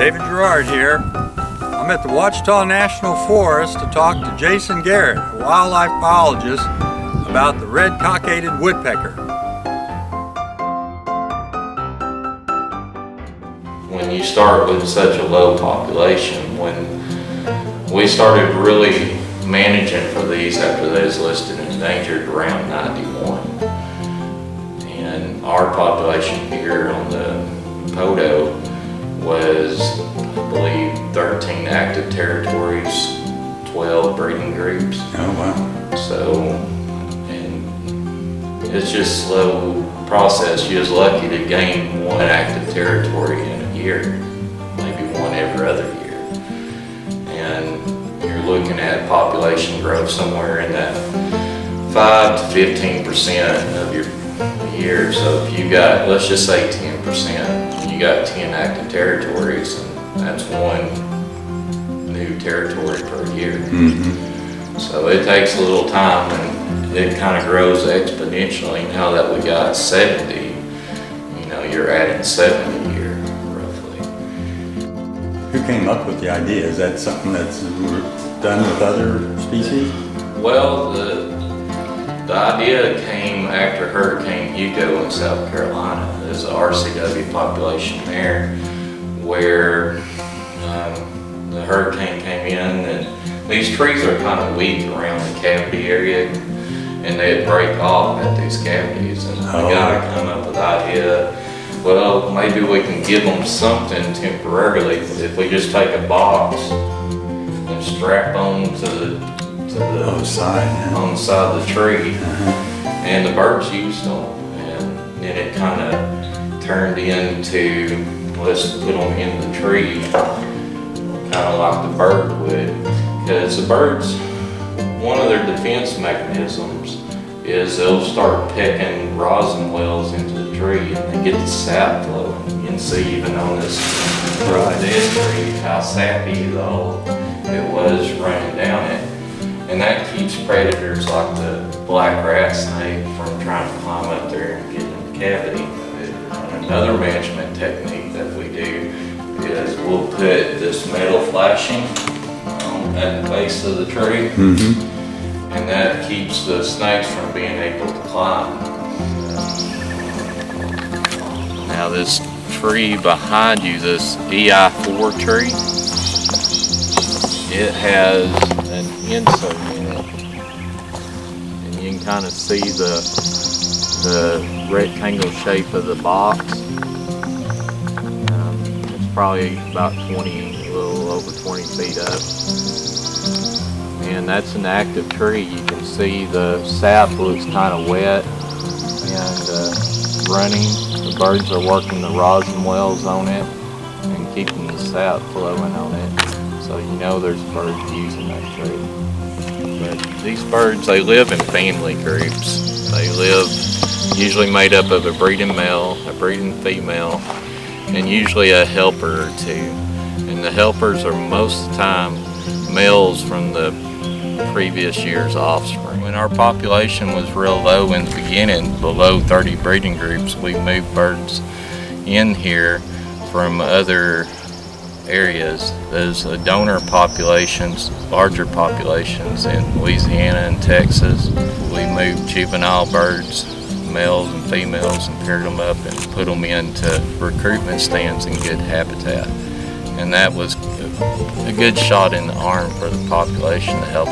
David Gerard here. I'm at the Ouachita National Forest to talk to Jason Garrett, a wildlife biologist, about the red-cockaded woodpecker. When you start with such a low population, when we started really managing for these after they was listed endangered around 91, and our population here on the Podo was, I believe, 13 active territories, 12 breeding groups. Oh wow. So, and it's just a slow process. You're just lucky to gain one active territory in a year, maybe one every other year. And you're looking at population growth somewhere in that 5 to 15% of your year. So if you got, let's just say 10%, you got 10 active territories, and that's one new territory per year. Mm-hmm. So it takes a little time, and it kind of grows exponentially. Now that we got 70, you're adding 7 a year, roughly. Who came up with the idea? Is that something that's done with other species? Well, the idea came after Hurricane Hugo in South Carolina. There's an RCW population there where the hurricane came in, and these trees are kind of weak around the cavity area, and they'd break off at these cavities. And the guy come up with the idea, well, maybe we can give them something temporarily if we just take a box and strap on to the side, on the side of the tree, and the birds used them, and then it kind of turned into, let's put them in the tree, kind of like the bird would, because the birds, one of their defense mechanisms is they'll start pecking rosin wells into the tree, and they get the sap flowing. You can see even on this dead tree how sappy it was running down it. And that keeps predators like the black rat snake from trying to climb up there and get in the cavity. And another management technique that we do is we'll put this metal flashing at the base of the tree, and that keeps the snakes from being able to climb. Now this tree behind you, this EI4 tree, it has an insert in it, and you can kind of see the rectangle shape of the box. It's probably about a little over 20 feet up, and that's an active tree. You can see the sap looks kind of wet and running. The birds are working the rosin wells on it and keeping the sap flowing on it. So there's birds using that tree. But these birds, they live in family groups. They live usually made up of a breeding male, a breeding female, and usually a helper or two. And the helpers are most of the time males from the previous year's offspring. When our population was real low in the beginning, below 30 breeding groups, we moved birds in here from other areas. There's donor populations, larger populations in Louisiana and Texas. We moved juvenile birds, males and females, and paired them up and put them into recruitment stands in good habitat. And that was a good shot in the arm for the population to help